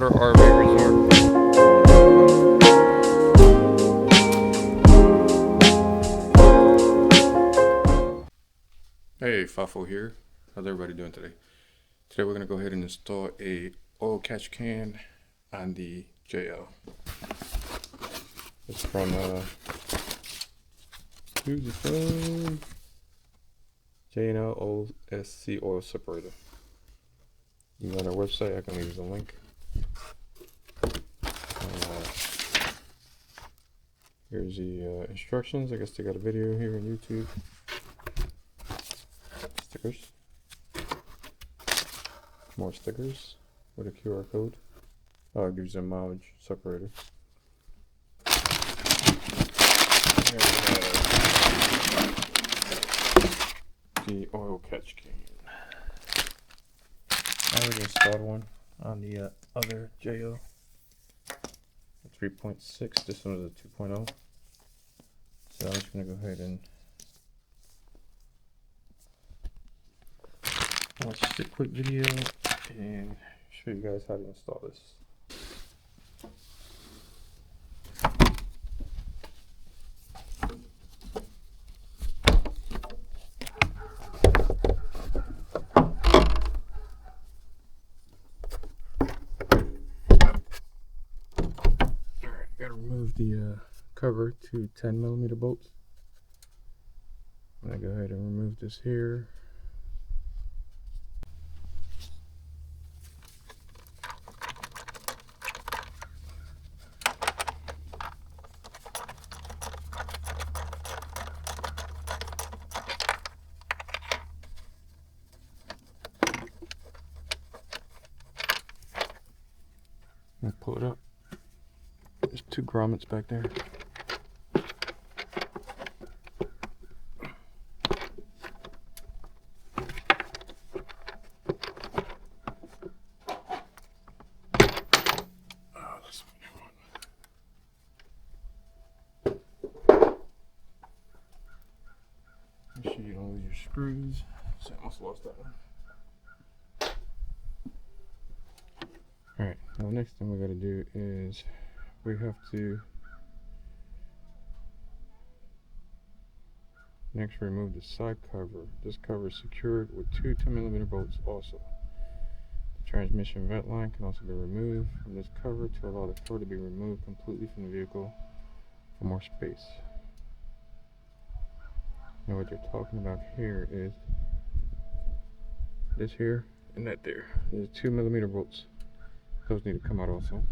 Saltwater RV Resort. Hey, Fafo here. How's everybody doing today? Today we're going to go ahead and install a oil catch can on the JL. It's from, who's it from? J&L Oil Separator. You go on our website, I can leave you the link. Here's the instructions. I guess they got a video here on YouTube. Stickers. More stickers with a QR code. Oh, it gives you a mileage separator. Here we have the oil catch can. I already installed one on the other JL. 3.6. This one is a 2.0. So I'm just going to go ahead and watch just a quick video and show you guys how to install this. Gotta remove the cover to 10mm bolts. I'm gonna go ahead and remove this here. And pull it up. There's two grommets back there. Oh, this one. Make sure you don't lose your screws. So I almost lost that one. Alright, now the next thing we gotta do is we have to next remove the side cover. This cover is secured with two 10mm bolts also. The transmission vent line can also be removed from this cover to allow the cover to be removed completely from the vehicle for more space. Now what they're talking about here is this here and that there. There's 2mm bolts. Those need to come out also.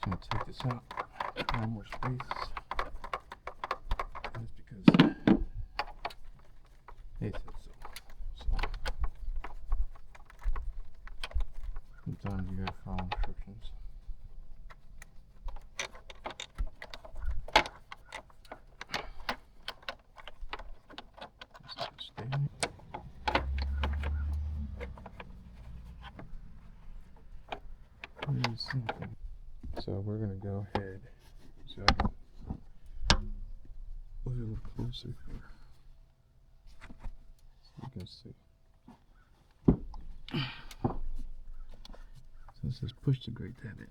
I'm going to take this out, no more space. That's because they said so. Sometimes you gotta follow instructions. So we're gonna go ahead. So a little closer here, so you can see. So it says push the grate tab in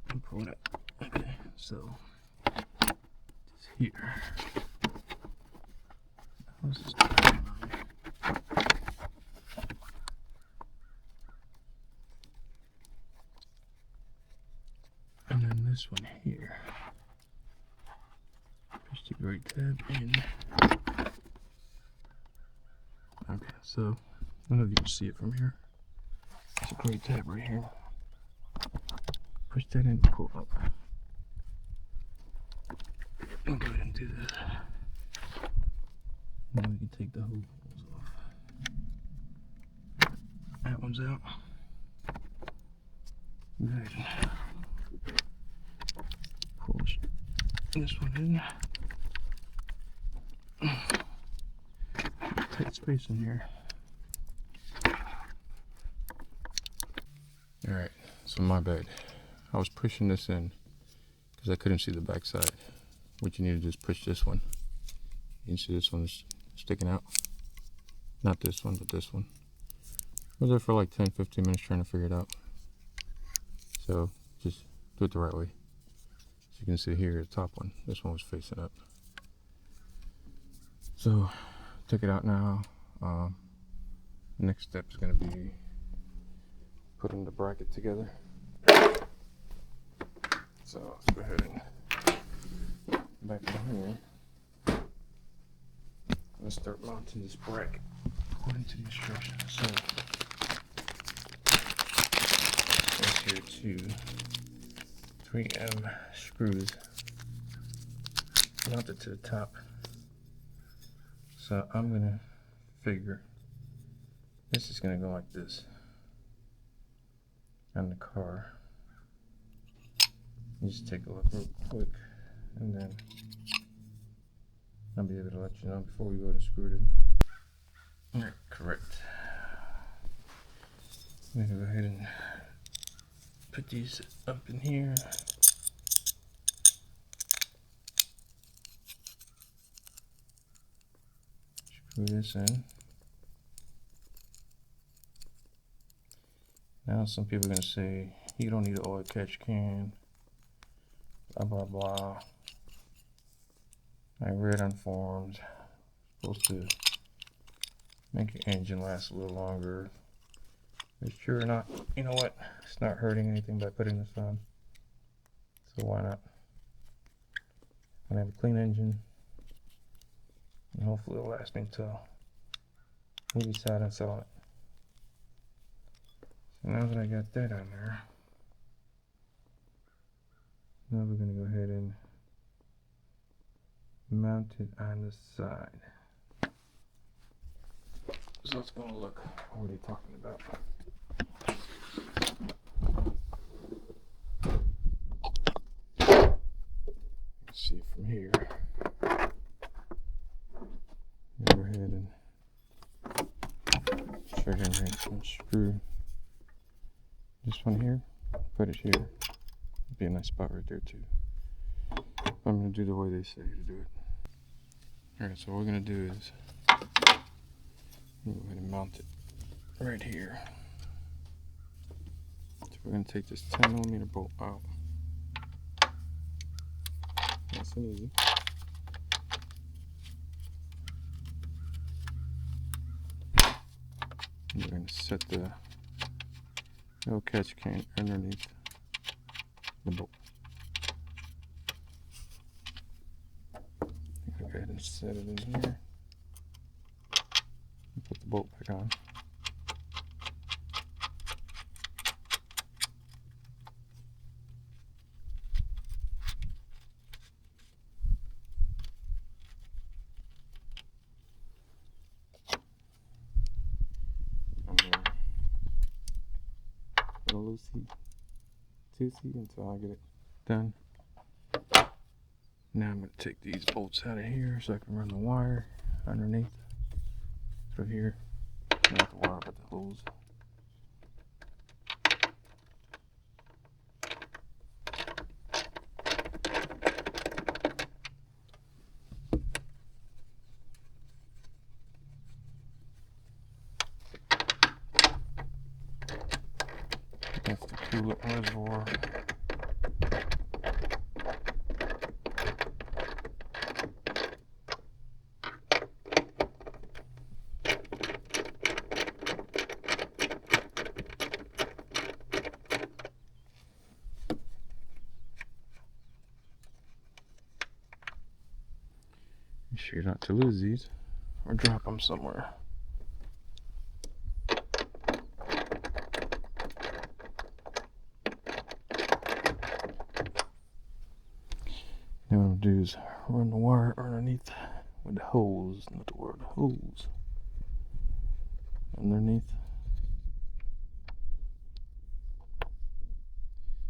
and pull it up. Okay, so it's here. How's this doing? And then this one here. Push the grate tab in. Okay, so I don't know if you can see it from here. There's a grate tab right here. Push that in and pull up. I'll go ahead and do this. Now we can take the hose off. That one's out. Good. Push this one in. Tight space in here. Alright, so my bad. I was pushing this in because I couldn't see the back side. What you need to do is push this one. You can see this one is sticking out. Not this one, but this one. I was there for like 10-15 minutes trying to figure it out. So just do it the right way. So you can see here, the top one, this one was facing up. So took it out now. Next step is going to be putting the bracket together. So let's go ahead and back in here. Let's start mounting this bracket according to the instructions. So there's here 2 3M screws mounted to the top. So I'm gonna figure this is gonna go like this on the car. You just take a look real quick, and then I'll be able to let you know before we go and screw it in. Alright, correct. I'm gonna go ahead and put these up in here. Screw this in. Now some people are gonna say you don't need an oil catch can. Blah blah blah. I read on forums, supposed to make your engine last a little longer. It's true or not, you know what? It's not hurting anything by putting this on. So why not? I'm gonna have a clean engine, and hopefully it'll last me until we decide on selling it. So now that I got that on there, now we're gonna go ahead and mount it on the side. So it's gonna look, what are they talking about? Let's see from here. Go ahead and trigger and screw this one here, put it here. Be a nice spot right there too. I'm gonna do the way they say to do it. Alright, so what we're gonna do is go ahead and mount it right here. So we're gonna take this 10mm bolt out. Nice and easy. And we're gonna set the oil catch can underneath the bolt. Go ahead and set it in here. And put the bolt back on. A low seat, 2 seat until I get it done. Now I'm going to take these bolts out of here so I can run the wire underneath through here. Not the wire, but the hose. That's the coolant reservoir. Be sure not to lose these or drop them somewhere. Now what I'm gonna do is run the wire underneath with the hose, not the wire, the hose. Underneath.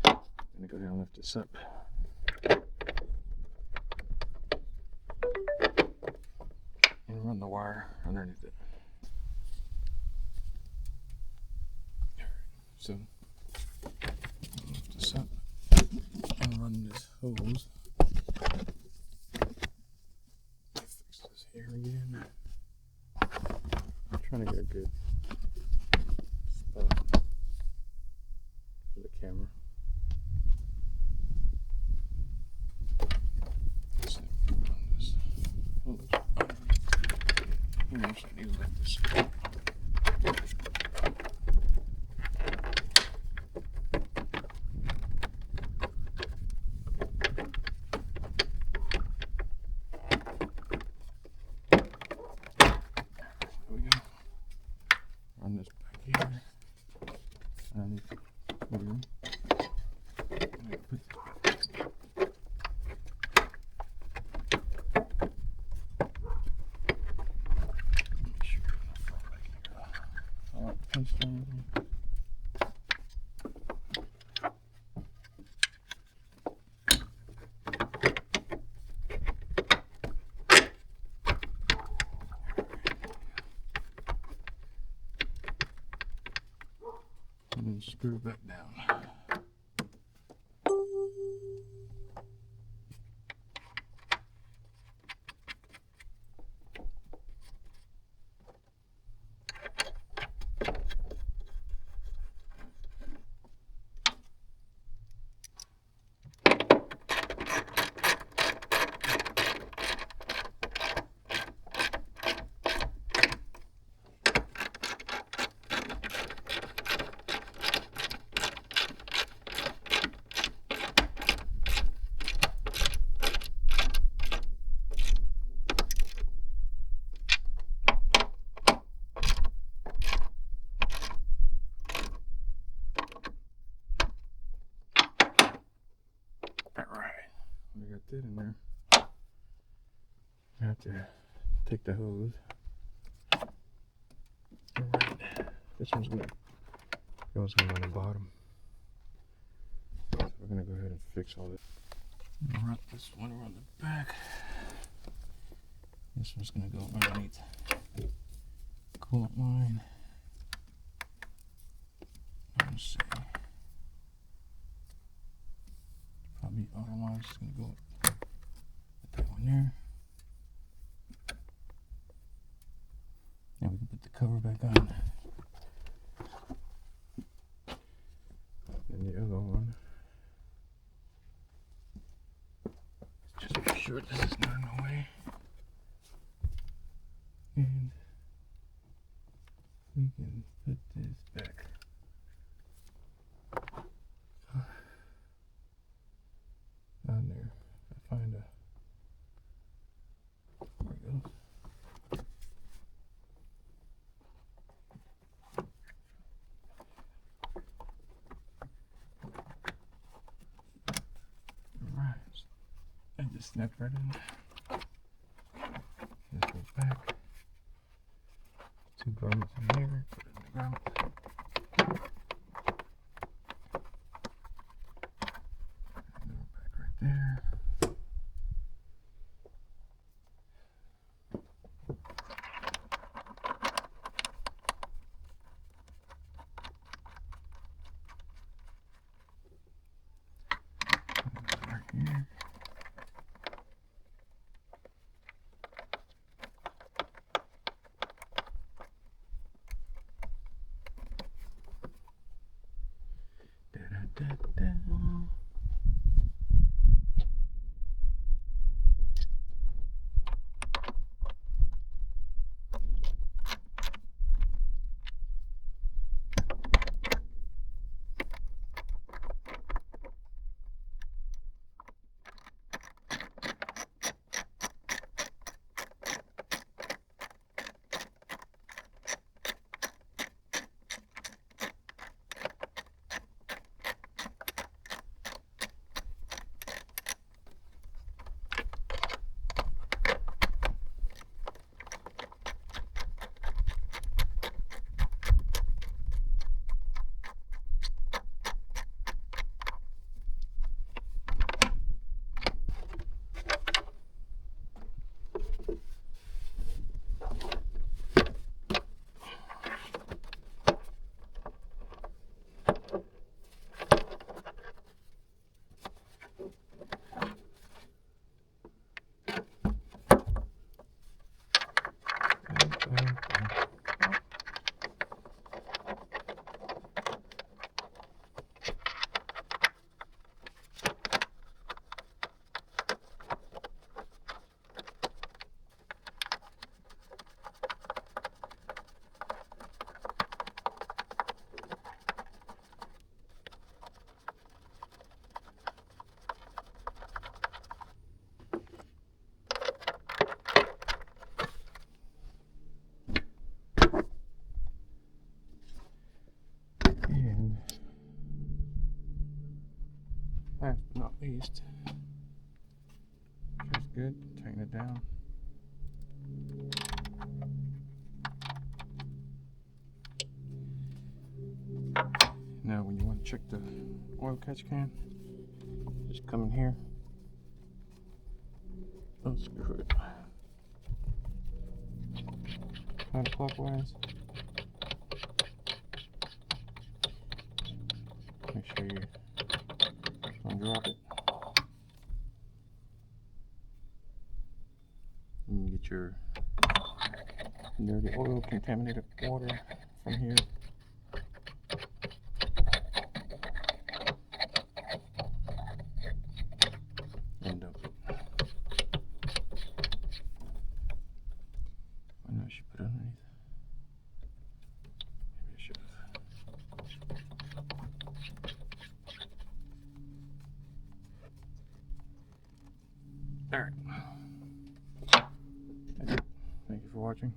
I'm gonna go ahead and lift this up. run the wire underneath it. Alright, so lift this up and run this hose. Fix this here again. I'm trying to get a good spot for the camera. So run this hose underneath. You actually need to lift this. Run this back here. And here. And put this back. Make sure it's not fall back here. I like pinch down here. And then screw it back down. We got that in there. I have to take the hose. Alright, this one's gonna go on the bottom. So we're gonna go ahead and fix all this. Run this one around the back. This one's gonna go underneath coolant line. Let's see. Probably otherwise it's gonna go with that one there. Now we can put the cover back on. And the other one. Just make sure this is not in the way. And we can put this back. On there. I find a. There it goes. Alright. And just snap right in. This goes back. Two garments in here. Put it in the garment. There. Right here. greased. Feels good. Tighten it down. Now when you want to check the oil catch can, just come in here, unscrew it counterclockwise. Make sure you don't drop it. And you get your dirty oil, contaminated water from here. And dump it. I know I should put it underneath. Maybe I should have. Alright. That's it. Thank you for watching.